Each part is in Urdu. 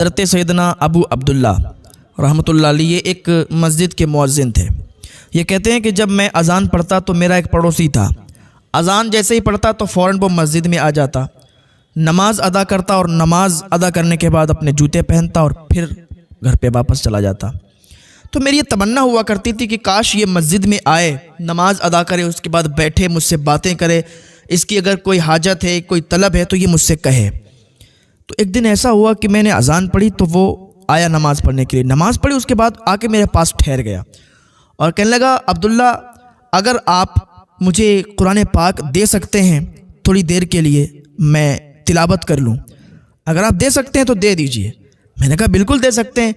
حضرت سیدنا ابو عبداللہ رحمۃ اللہ علیہ ایک مسجد کے مؤذن تھے۔ یہ کہتے ہیں کہ جب میں اذان پڑھتا تو میرا ایک پڑوسی تھا، اذان جیسے ہی پڑھتا تو فوراً وہ مسجد میں آ جاتا، نماز ادا کرتا اور نماز ادا کرنے کے بعد اپنے جوتے پہنتا اور پھر گھر پہ واپس چلا جاتا۔ تو میری یہ تمنا ہوا کرتی تھی کہ کاش یہ مسجد میں آئے، نماز ادا کرے، اس کے بعد بیٹھے مجھ سے باتیں کرے، اس کی اگر کوئی حاجت ہے، کوئی طلب ہے تو یہ مجھ سے کہے۔ تو ایک دن ایسا ہوا کہ میں نے اذان پڑھی تو وہ آیا نماز پڑھنے کے لیے، نماز پڑھی، اس کے بعد آ کے میرے پاس ٹھہر گیا اور کہنے لگا، عبداللہ اگر آپ مجھے قرآن پاک دے سکتے ہیں تھوڑی دیر کے لیے میں تلاوت کر لوں، اگر آپ دے سکتے ہیں تو دے دیجئے۔ میں نے کہا بالکل دے سکتے ہیں۔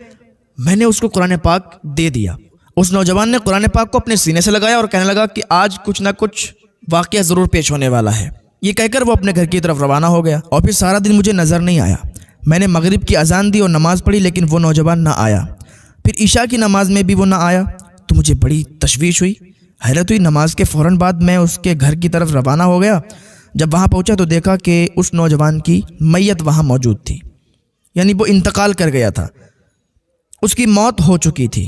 میں نے اس کو قرآن پاک دے دیا۔ اس نوجوان نے قرآن پاک کو اپنے سینے سے لگایا اور کہنے لگا کہ آج کچھ نہ کچھ واقعہ ضرور پیش ہونے والا ہے۔ یہ کہہ کر وہ اپنے گھر کی طرف روانہ ہو گیا اور پھر سارا دن مجھے نظر نہیں آیا۔ میں نے مغرب کی اذان دی اور نماز پڑھی لیکن وہ نوجوان نہ آیا۔ پھر عشاء کی نماز میں بھی وہ نہ آیا تو مجھے بڑی تشویش ہوئی، حیرت ہوئی۔ نماز کے فوراً بعد میں اس کے گھر کی طرف روانہ ہو گیا۔ جب وہاں پہنچا تو دیکھا کہ اس نوجوان کی میت وہاں موجود تھی، یعنی وہ انتقال کر گیا تھا، اس کی موت ہو چکی تھی۔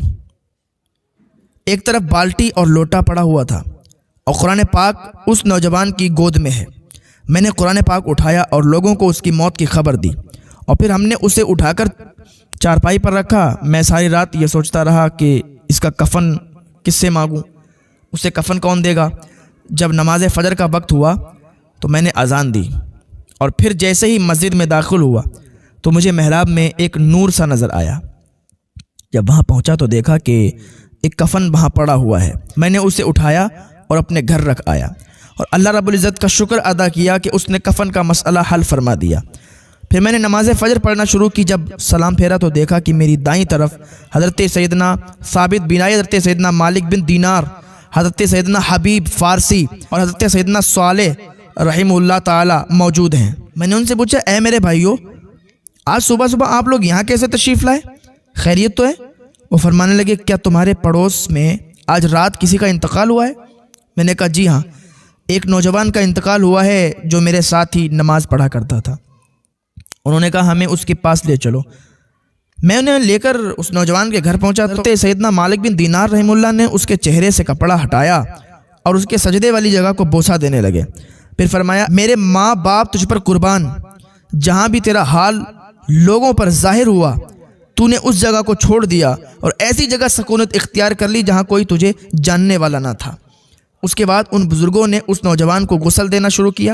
ایک طرف بالٹی اور لوٹا پڑا ہوا تھا اور قرآن پاک اس نوجوان کی گود میں ہے۔ میں نے قرآن پاک اٹھایا اور لوگوں کو اس کی موت کی خبر دی اور پھر ہم نے اسے اٹھا کر چارپائی پر رکھا۔ میں ساری رات یہ سوچتا رہا کہ اس کا کفن کس سے مانگوں، اسے کفن کون دے گا۔ جب نماز فجر کا وقت ہوا تو میں نے اذان دی اور پھر جیسے ہی مسجد میں داخل ہوا تو مجھے محراب میں ایک نور سا نظر آیا۔ جب وہاں پہنچا تو دیکھا کہ ایک کفن وہاں پڑا ہوا ہے۔ میں نے اسے اٹھایا اور اپنے گھر رکھ آیا اور اللہ رب العزت کا شکر ادا کیا کہ اس نے کفن کا مسئلہ حل فرما دیا۔ پھر میں نے نماز فجر پڑھنا شروع کی۔ جب سلام پھیرا تو دیکھا کہ میری دائیں طرف حضرت سیدنا ثابت بن حضرت سیدنا مالک بن دینار، حضرت سیدنا حبیب فارسی اور حضرت سیدنا صالح رحمہ اللہ تعالی موجود ہیں۔ میں نے ان سے پوچھا، اے میرے بھائیو، آج صبح صبح آپ لوگ یہاں کیسے تشریف لائے؟ خیریت تو ہے؟ وہ فرمانے لگے، کیا تمہارے پڑوس میں آج رات کسی کا انتقال ہوا ہے؟ میں نے کہا جی ہاں، ایک نوجوان کا انتقال ہوا ہے جو میرے ساتھ ہی نماز پڑھا کرتا تھا۔ انہوں نے کہا ہمیں اس کے پاس لے چلو۔ میں انہیں لے کر اس نوجوان کے گھر پہنچا تو سیدنا مالک بن دینار رحمہ اللہ نے اس کے چہرے سے کپڑا ہٹایا اور اس کے سجدے والی جگہ کو بوسہ دینے لگے۔ پھر فرمایا، میرے ماں باپ تجھ پر قربان، جہاں بھی تیرا حال لوگوں پر ظاہر ہوا تو نے اس جگہ کو چھوڑ دیا اور ایسی جگہ سکونت اختیار کر لی جہاں کوئی تجھے جاننے والا نہ تھا۔ اس کے بعد ان بزرگوں نے اس نوجوان کو غسل دینا شروع کیا۔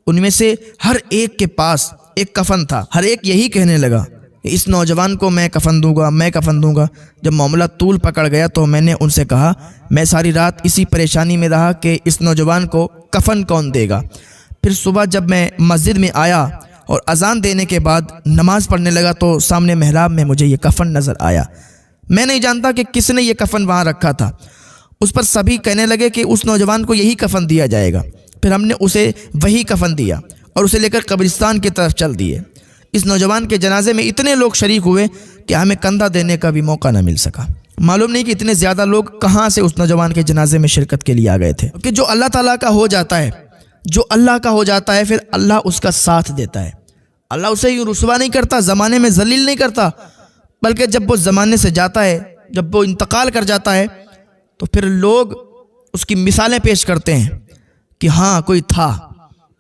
ان میں سے ہر ایک کے پاس ایک کفن تھا۔ ہر ایک یہی کہنے لگا کہ اس نوجوان کو میں کفن دوں گا، میں کفن دوں گا۔ جب معاملہ طول پکڑ گیا تو میں نے ان سے کہا، میں ساری رات اسی پریشانی میں رہا کہ اس نوجوان کو کفن کون دے گا۔ پھر صبح جب میں مسجد میں آیا اور اذان دینے کے بعد نماز پڑھنے لگا تو سامنے محراب میں مجھے یہ کفن نظر آیا۔ میں نہیں جانتا کہ کس نے یہ کفن وہاں رکھا تھا۔ اس پر سبھی کہنے لگے کہ اس نوجوان کو یہی کفن دیا جائے گا۔ پھر ہم نے اسے وہی کفن دیا اور اسے لے کر قبرستان کی طرف چل دیے۔ اس نوجوان کے جنازے میں اتنے لوگ شریک ہوئے کہ ہمیں کندھا دینے کا بھی موقع نہ مل سکا۔ معلوم نہیں کہ اتنے زیادہ لوگ کہاں سے اس نوجوان کے جنازے میں شرکت کے لیے آ گئے تھے، کہ جو اللہ تعالیٰ کا ہو جاتا ہے، جو اللہ کا ہو جاتا ہے، پھر اللہ اس کا ساتھ دیتا ہے۔ اللہ اسے یوں رسوا نہیں کرتا، زمانے میں ذلیل نہیں کرتا، بلکہ جب وہ زمانے سے جاتا ہے، جب وہ انتقال کر جاتا ہے تو پھر لوگ اس کی مثالیں پیش کرتے ہیں کہ ہاں کوئی تھا۔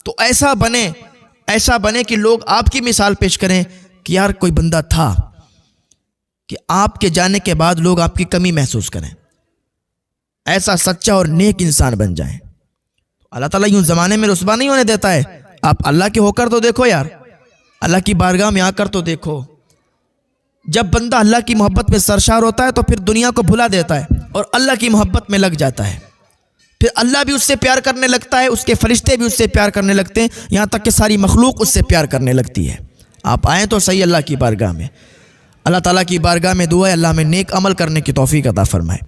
تو ایسا بنے کہ لوگ آپ کی مثال پیش کریں کہ یار کوئی بندہ تھا، کہ آپ کے جانے کے بعد لوگ آپ کی کمی محسوس کریں، ایسا سچا اور نیک انسان بن جائیں۔ اللہ تعالیٰ یوں زمانے میں رسوا نہیں ہونے دیتا ہے۔ آپ اللہ کے ہو کر تو دیکھو یار، اللہ کی بارگاہ میں آ کر تو دیکھو۔ جب بندہ اللہ کی محبت میں سرشار ہوتا ہے تو پھر دنیا کو بھلا دیتا ہے اور اللہ کی محبت میں لگ جاتا ہے۔ پھر اللہ بھی اس سے پیار کرنے لگتا ہے، اس کے فرشتے بھی اس سے پیار کرنے لگتے ہیں، یہاں تک کہ ساری مخلوق اس سے پیار کرنے لگتی ہے۔ آپ آئیں تو صحیح اللہ کی بارگاہ میں، اللہ تعالیٰ کی بارگاہ میں دعا ہے اللہ میں نیک عمل کرنے کی توفیق عطا فرمائے۔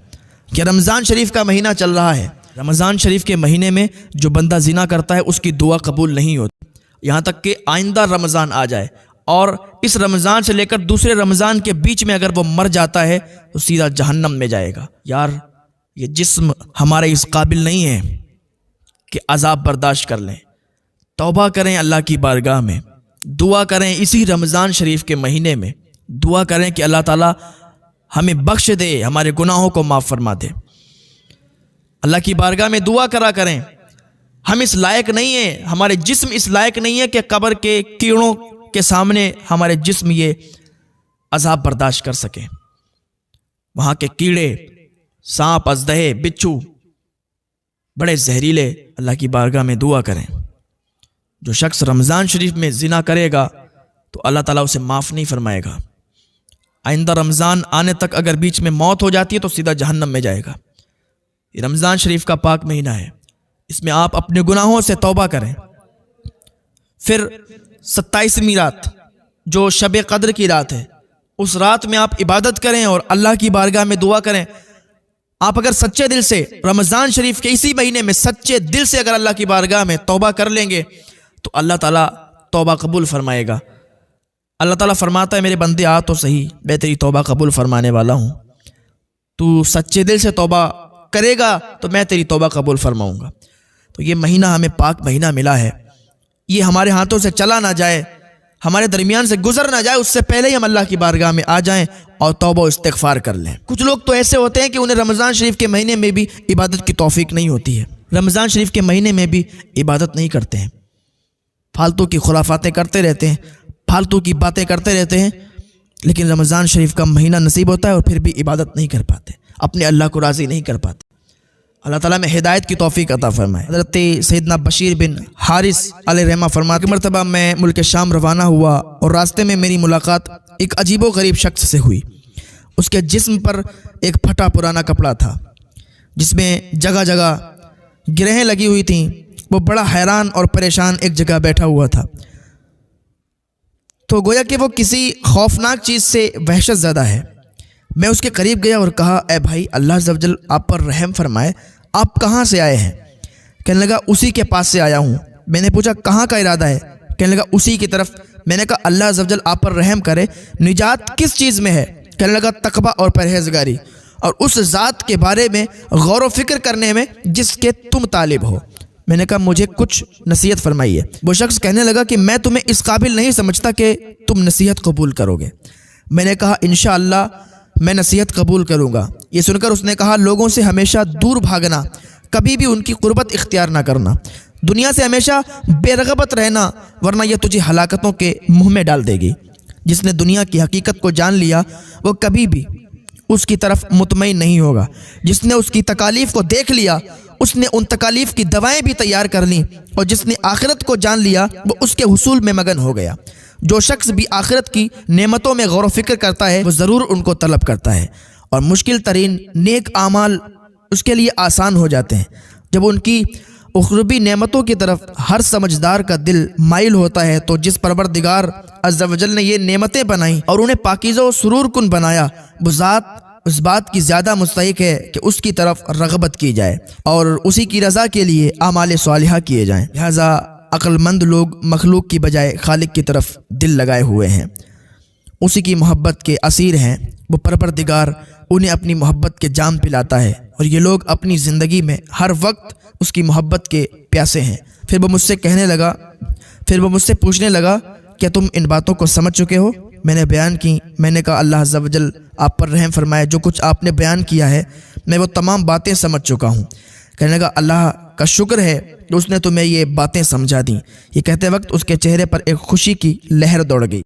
کہ رمضان شریف کا مہینہ چل رہا ہے، رمضان شریف کے مہینے میں جو بندہ زنا کرتا ہے اس کی دعا قبول نہیں ہوتی، یہاں تک کہ آئندہ رمضان آ جائے اور اس رمضان سے لے کر دوسرے رمضان کے بیچ میں اگر وہ مر جاتا ہے تو سیدھا جہنم میں جائے گا۔ یار یہ جسم ہمارے اس قابل نہیں ہے کہ عذاب برداشت کر لیں۔ توبہ کریں اللہ کی بارگاہ میں، دعا کریں اسی رمضان شریف کے مہینے میں دعا کریں کہ اللہ تعالیٰ ہمیں بخش دے، ہمارے گناہوں کو معاف فرما دے۔ اللہ کی بارگاہ میں دعا کرا کریں۔ ہم اس لائق نہیں ہیں، ہمارے جسم اس لائق نہیں ہے کہ قبر کے کیڑوں کے سامنے ہمارے جسم یہ عذاب برداشت کر سکیں۔ وہاں کے کیڑے، سانپ، اژدہے، بچھو بڑے زہریلے۔ اللہ کی بارگاہ میں دعا کریں۔ جو شخص رمضان شریف میں زنا کرے گا تو اللہ تعالیٰ اسے معاف نہیں فرمائے گا۔ آئندہ رمضان آنے تک اگر بیچ میں موت ہو جاتی ہے تو سیدھا جہنم میں جائے گا۔ یہ رمضان شریف کا پاک مہینہ ہے، اس میں آپ اپنے گناہوں سے توبہ کریں۔ پھر 27ویں رات جو شب قدر کی رات ہے، اس رات میں آپ عبادت کریں اور اللہ کی بارگاہ میں دعا کریں۔ آپ اگر سچے دل سے رمضان شریف کے اسی مہینے میں سچے دل سے اگر اللہ کی بارگاہ میں توبہ کر لیں گے تو اللہ تعالیٰ توبہ قبول فرمائے گا۔ اللہ تعالیٰ فرماتا ہے میرے بندے آ تو صحیح، میں تیری توبہ قبول فرمانے والا ہوں۔ تو سچے دل سے توبہ کرے گا تو میں تیری توبہ قبول فرماؤں گا۔ تو یہ مہینہ ہمیں پاک مہینہ ملا ہے، یہ ہمارے ہاتھوں سے چلا نہ جائے، ہمارے درمیان سے گزر نہ جائے، اس سے پہلے ہی ہم اللہ کی بارگاہ میں آ جائیں اور توبہ و استغفار کر لیں۔ کچھ لوگ تو ایسے ہوتے ہیں کہ انہیں رمضان شریف کے مہینے میں بھی عبادت کی توفیق نہیں ہوتی ہے، رمضان شریف کے مہینے میں بھی عبادت نہیں کرتے ہیں، فالتو کی خرافاتیں کرتے رہتے ہیں، فالتو کی باتیں کرتے رہتے ہیں، لیکن رمضان شریف کا مہینہ نصیب ہوتا ہے اور پھر بھی عبادت نہیں کر پاتے، اپنے اللہ کو راضی نہیں کر پاتے۔ اللہ تعالیٰ میں ہدایت کی توفیق عطا فرمائے۔ حضرت سیدنا بشیر بن حارث علیہ رحمہ فرماتے کہ مرتبہ میں ملک شام روانہ ہوا اور راستے میں میری ملاقات ایک عجیب و غریب شخص سے ہوئی۔ اس کے جسم پر ایک پھٹا پرانا کپڑا تھا جس میں جگہ جگہ گرہیں لگی ہوئی تھیں۔ وہ بڑا حیران اور پریشان ایک جگہ بیٹھا ہوا تھا، تو گویا کہ وہ کسی خوفناک چیز سے وحشت زدہ ہے۔ میں اس کے قریب گیا اور کہا اے بھائی، اللہ عز و جل آپ پر رحم فرمائے، آپ کہاں سے آئے ہیں؟ کہنے لگا اسی کے پاس سے آیا ہوں۔ میں نے پوچھا کہاں کا ارادہ ہے؟ کہنے لگا اسی کی طرف۔ میں نے کہا اللہ عز و جل آپ پر رحم کرے، نجات کس چیز میں ہے؟ کہنے لگا تقویٰ اور پرہیزگاری اور اس ذات کے بارے میں غور و فکر کرنے میں جس کے تم طالب ہو۔ میں نے کہا مجھے کچھ نصیحت فرمائیے۔ وہ شخص کہنے لگا کہ میں تمہیں اس قابل نہیں سمجھتا کہ تم نصیحت قبول کرو گے۔ میں نے کہا انشاءاللہ میں نصیحت قبول کروں گا۔ یہ سن کر اس نے کہا لوگوں سے ہمیشہ دور بھاگنا، کبھی بھی ان کی قربت اختیار نہ کرنا، دنیا سے ہمیشہ بے رغبت رہنا، ورنہ یہ تجھے ہلاکتوں کے منہ میں ڈال دے گی۔ جس نے دنیا کی حقیقت کو جان لیا وہ کبھی بھی اس کی طرف مطمئن نہیں ہوگا۔ جس نے اس کی تکالیف کو دیکھ لیا اس نے ان تکالیف کی دوائیں بھی تیار کر لیں، اور جس نے آخرت کو جان لیا وہ اس کے حصول میں مگن ہو گیا۔ جو شخص بھی آخرت کی نعمتوں میں غور و فکر کرتا ہے وہ ضرور ان کو طلب کرتا ہے، اور مشکل ترین نیک اعمال اس کے لیے آسان ہو جاتے ہیں۔ جب ان کی اخروی نعمتوں کی طرف ہر سمجھدار کا دل مائل ہوتا ہے تو جس پروردگار عز و جل نے یہ نعمتیں بنائیں اور انہیں پاکیزہ و سرور کن بنایا، وہ ذات اس بات کی زیادہ مستحق ہے کہ اس کی طرف رغبت کی جائے اور اسی کی رضا کے لیے اعمال صالحہ کیے جائیں۔ لہذا عقل مند لوگ مخلوق کی بجائے خالق کی طرف دل لگائے ہوئے ہیں، اسی کی محبت کے اسیر ہیں۔ وہ پروردگار انہیں اپنی محبت کے جام پلاتا ہے اور یہ لوگ اپنی زندگی میں ہر وقت اس کی محبت کے پیاسے ہیں۔ پھر وہ مجھ سے پوچھنے لگا کیا تم ان باتوں کو سمجھ چکے ہو؟ میں نے بیان کی۔ میں نے کہا اللہ عز و جل آپ پر رحم فرمائے، جو کچھ آپ نے بیان کیا ہے میں وہ تمام باتیں سمجھ چکا ہوں۔ کہنے لگا اللہ کا شکر ہے کہ اس نے تمہیں یہ باتیں سمجھا دیں۔ یہ کہتے وقت اس کے چہرے پر ایک خوشی کی لہر دوڑ گئی۔